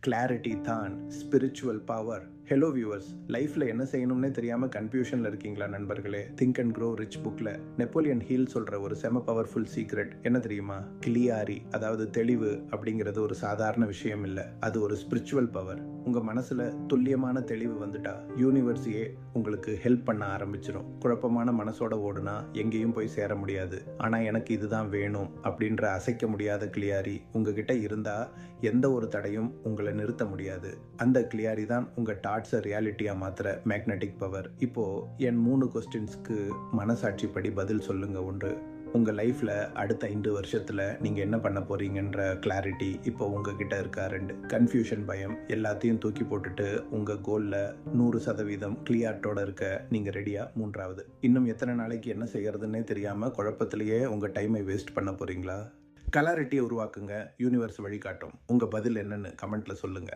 Clarity தான் spiritual power. Hello viewers, லைஃப்ல என்ன செய்யணும்னே தெரியாம கன்ஃபியூஷன்ல இருக்கீங்களா நண்பர்களே? திங்க் அண்ட் க்ரோ ரிச் புக்ல நெப்போலியன் ஹீல் சொல்ற ஒரு செம பவர்ஃபுல் சீக்ரெட் என்ன தெரியுமா? கிளியாரி, அதாவது தெளிவு அப்படிங்கிறது ஒரு சாதாரண விஷயம் இல்ல, அது ஒரு ஸ்பிரிச்சுவல் பவர். உங்க மனசுல துல்லியமான தெளிவு வந்துட்டா யூனிவர்ஸையே உங்களுக்கு ஹெல்ப் பண்ண ஆரம்பிச்சிடும். குழப்பமான மனசோட ஓடுனா எங்கேயும் போய் சேர முடியாது. ஆனா எனக்கு இதுதான் வேணும் அப்படின்ற அசைக்க முடியாத கிளியாரி உங்ககிட்ட இருந்தா எந்த ஒரு தடையும் உங்களை நிறுத்த முடியாது. அந்த கிளியாரி தான் உங்க டாட்ஸை ரியாலிட்டியா மாத்துற மேக்னெட்டிக் பவர். இப்போ என் 3 கொஸ்டின்ஸ்க்கு மனசாட்சிப்படி பதில் சொல்லுங்க. ஒன்று, உங்க லைஃப்ல அடுத்த 5 வருஷத்துல நீங்க என்ன பண்ண போறீங்கன்ற கிளாரிட்டி இப்போ உங்ககிட்ட இருக்கா? 2, கன்ஃபியூஷன், பயம் எல்லாத்தையும் தூக்கி போட்டுட்டு உங்க கோல்ல 100% கிளியார்ட்டோட இருக்க நீங்க ரெடியா? 3வது, இன்னும் எத்தனை நாளைக்கு என்ன செய்யறதுன்னே தெரியாம குழப்பத்திலேயே உங்க டைமை வேஸ்ட் பண்ண போறீங்களா? கிளாரிட்டியை உருவாக்குங்க, யூனிவர்ஸ் வழிகாட்டும். உங்க பதில் என்னன்னு கமெண்ட்ல சொல்லுங்க.